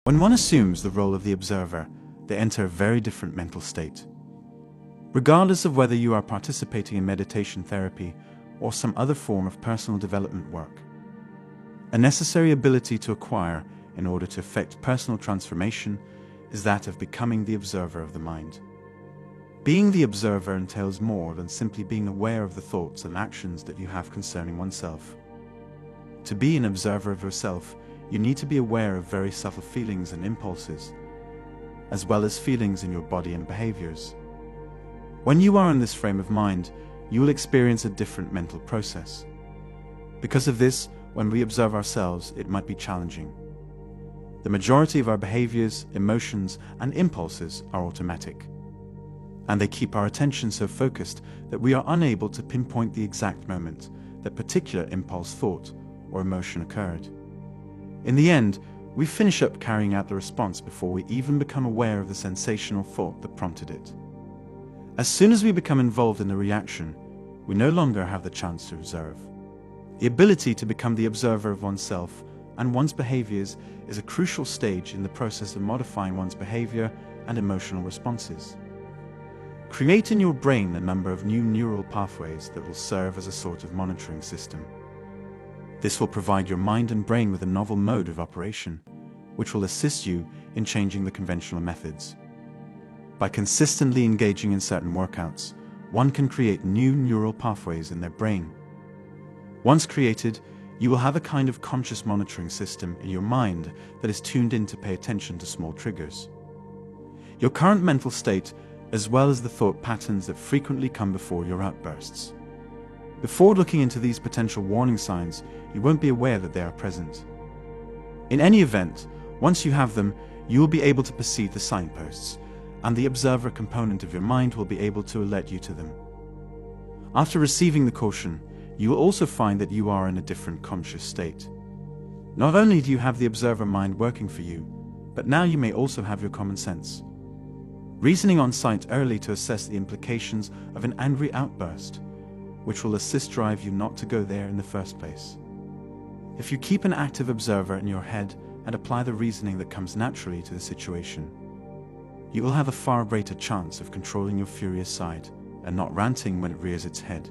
When one assumes the role of the observer, they enter a very different mental state. Regardless of whether you are participating in meditation therapy or some other form of personal development work, a necessary ability to acquire in order to effect personal transformation is that of becoming the observer of the mind. Being the observer entails more than simply being aware of the thoughts and actions that you have concerning oneself. To be an observer of yourself, you need to be aware of very subtle feelings and impulses, as well as feelings in your body and behaviors. When you are in this frame of mind, you will experience a different mental process. Because of this, when we observe ourselves, it might be challenging. The majority of our behaviors, emotions, and impulses are automatic, and they keep our attention so focused that we are unable to pinpoint the exact moment that particular impulse, thought, or emotion occurred. In the end, we finish up carrying out the response before we even become aware of the sensation or thought that prompted it. As soon as we become involved in the reaction, we no longer have the chance to observe. The ability to become the observer of oneself and one's behaviors is a crucial stage in the process of modifying one's behavior and emotional responses. Create in your brain a number of new neural pathways that will serve as a sort of monitoring system. This will provide your mind and brain with a novel mode of operation, which will assist you in changing the conventional methods. By consistently engaging in certain workouts, one can create new neural pathways in their brain. Once created, you will have a kind of conscious monitoring system in your mind that is tuned in to pay attention to small triggers. Your current mental state, as well as the thought patterns that frequently come before your outbursts. Before looking into these potential warning signs, you won't be aware that they are present. In any event, once you have them, you will be able to perceive the signposts, and the observer component of your mind will be able to alert you to them. After receiving the caution, you will also find that you are in a different conscious state. Not only do you have the observer mind working for you, but now you may also have your common sense. Reasoning on sight early to assess the implications of an angry outburst, which will assist drive you not to go there in the first place. If you keep an active observer in your head and apply the reasoning that comes naturally to the situation, you will have a far greater chance of controlling your furious side and not ranting when it rears its head.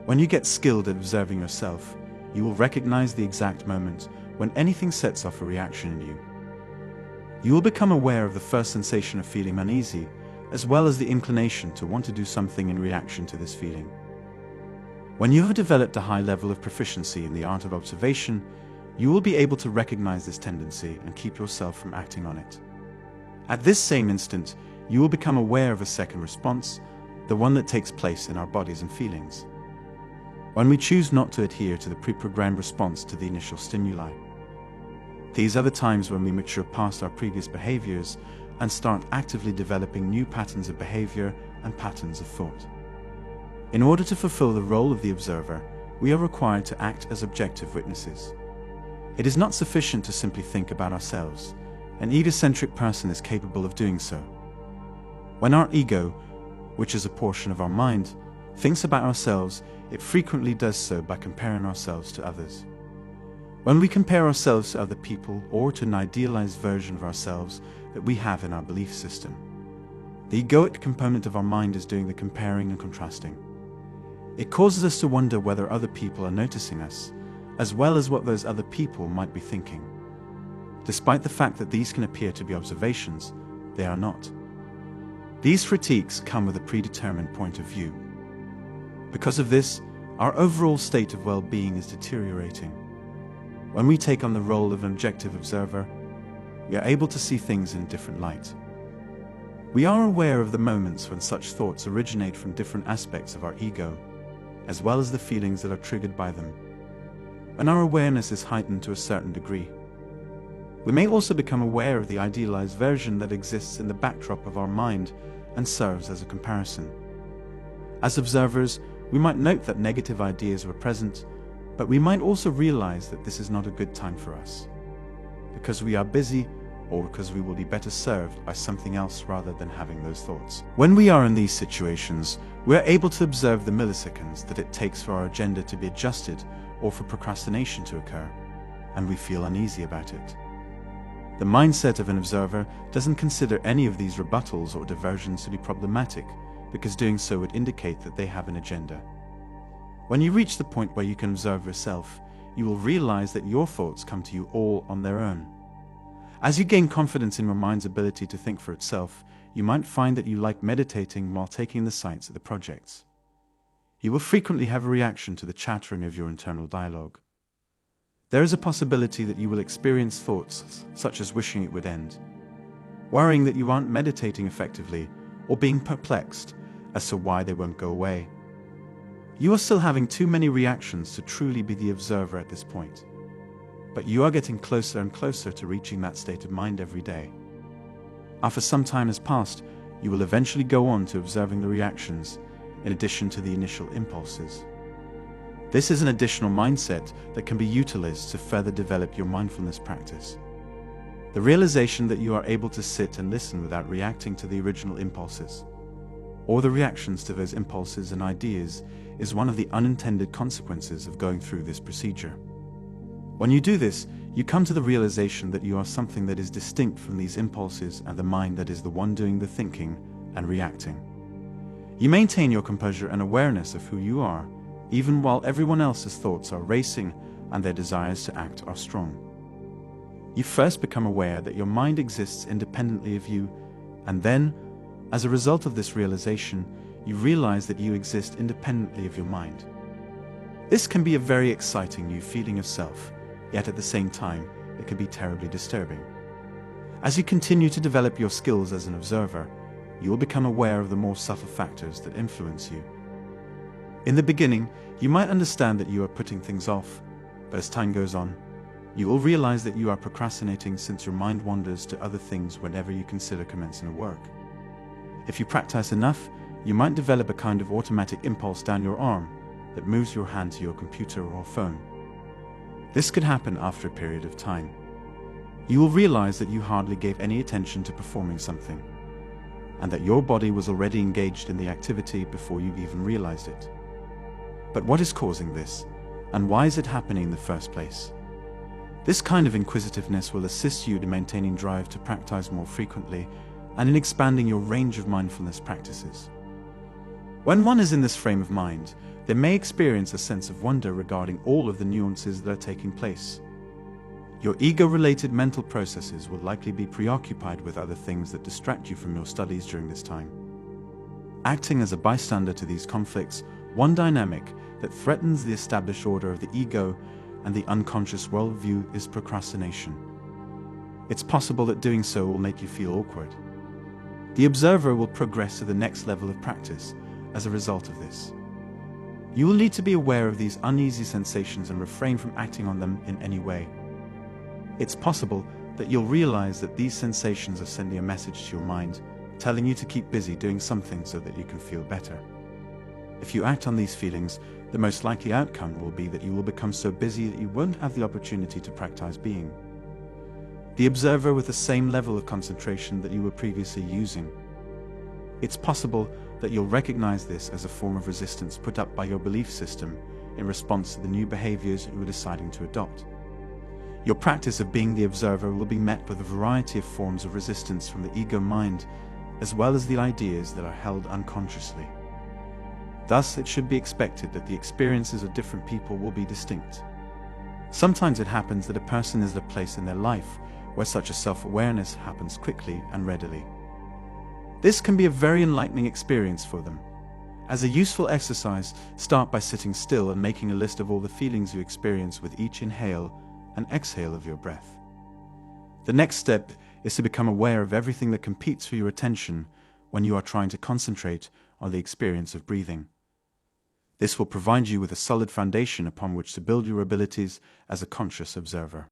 When you get skilled at observing yourself, you will recognize the exact moment when anything sets off a reaction in you. You will become aware of the first sensation of feeling uneasy, as well as the inclination to want to do something in reaction to this feeling. When you have developed a high level of proficiency in the art of observation, you will be able to recognize this tendency and keep yourself from acting on it. At this same instant, you will become aware of a second response, the one that takes place in our bodies and feelings. When we choose not to adhere to the pre-programmed response to the initial stimuli. These are the times when we mature past our previous behaviors and start actively developing new patterns of behavior and patterns of thought. In order to fulfill the role of the observer, we are required to act as objective witnesses. It is not sufficient to simply think about ourselves. An egocentric person is capable of doing so. When our ego, which is a portion of our mind, thinks about ourselves, it frequently does so by comparing ourselves to others. When we compare ourselves to other people or to an idealized version of ourselves that we have in our belief system, the egoic component of our mind is doing the comparing and contrasting. It causes us to wonder whether other people are noticing us, as well as what those other people might be thinking. Despite the fact that these can appear to be observations, they are not. These critiques come with a predetermined point of view. Because of this, our overall state of well-being is deteriorating. When we take on the role of an objective observer, we are able to see things in a different light. We are aware of the moments when such thoughts originate from different aspects of our ego, as well as the feelings that are triggered by them. When our awareness is heightened to a certain degree, we may also become aware of the idealized version that exists in the backdrop of our mind and serves as a comparison. As observers, we might note that negative ideas were present, but we might also realize that this is not a good time for us, because we are busy or because we will be better served by something else rather than having those thoughts. When we are in these situations, we are able to observe the milliseconds that it takes for our agenda to be adjusted or for procrastination to occur, and we feel uneasy about it. The mindset of an observer doesn't consider any of these rebuttals or diversions to be problematic, because doing so would indicate that they have an agenda. When you reach the point where you can observe yourself, you will realize that your thoughts come to you all on their own. As you gain confidence in your mind's ability to think for itself, you might find that you like meditating while taking the sights at the projects. You will frequently have a reaction to the chattering of your internal dialogue. There is a possibility that you will experience thoughts such as wishing it would end, worrying that you aren't meditating effectively, or being perplexed as to why they won't go away. You are still having too many reactions to truly be the observer at this point, but you are getting closer and closer to reaching that state of mind every day. After some time has passed, you will eventually go on to observing the reactions, in addition to the initial impulses. This is an additional mindset that can be utilized to further develop your mindfulness practice. The realization that you are able to sit and listen without reacting to the original impulses, or the reactions to those impulses and ideas, is one of the unintended consequences of going through this procedure. When you do this, you come to the realization that you are something that is distinct from these impulses and the mind that is the one doing the thinking and reacting. You maintain your composure and awareness of who you are, even while everyone else's thoughts are racing and their desires to act are strong. You first become aware that your mind exists independently of you, and then, as a result of this realization, you realize that you exist independently of your mind. This can be a very exciting new feeling of self, yet at the same time, it can be terribly disturbing. As you continue to develop your skills as an observer, you will become aware of the more subtle factors that influence you. In the beginning, you might understand that you are putting things off, but as time goes on, you will realize that you are procrastinating since your mind wanders to other things whenever you consider commencing a work. If you practice enough, you might develop a kind of automatic impulse down your arm that moves your hand to your computer or phone. This could happen after a period of time. You will realize that you hardly gave any attention to performing something, and that your body was already engaged in the activity before you even realized it. But what is causing this, and why is it happening in the first place? This kind of inquisitiveness will assist you in maintaining drive to practice more frequently and in expanding your range of mindfulness practices. When one is in this frame of mind, they may experience a sense of wonder regarding all of the nuances that are taking place. Your ego-related mental processes will likely be preoccupied with other things that distract you from your studies during this time. Acting as a bystander to these conflicts, one dynamic that threatens the established order of the ego and the unconscious worldview is procrastination. It's possible that doing so will make you feel awkward. The observer will progress to the next level of practice as a result of this. You will need to be aware of these uneasy sensations and refrain from acting on them in any way. It's possible that you'll realize that these sensations are sending a message to your mind, telling you to keep busy doing something so that you can feel better. If you act on these feelings, the most likely outcome will be that you will become so busy that you won't have the opportunity to practice being the observer with the same level of concentration that you were previously using. It's possible that you'll recognize this as a form of resistance put up by your belief system in response to the new behaviors you are deciding to adopt. Your practice of being the observer will be met with a variety of forms of resistance from the ego mind, as well as the ideas that are held unconsciously. Thus, it should be expected that the experiences of different people will be distinct. Sometimes it happens that a person is at a place in their life where such a self-awareness happens quickly and readily. This can be a very enlightening experience for them. As a useful exercise, start by sitting still and making a list of all the feelings you experience with each inhale and exhale of your breath. The next step is to become aware of everything that competes for your attention when you are trying to concentrate on the experience of breathing. This will provide you with a solid foundation upon which to build your abilities as a conscious observer.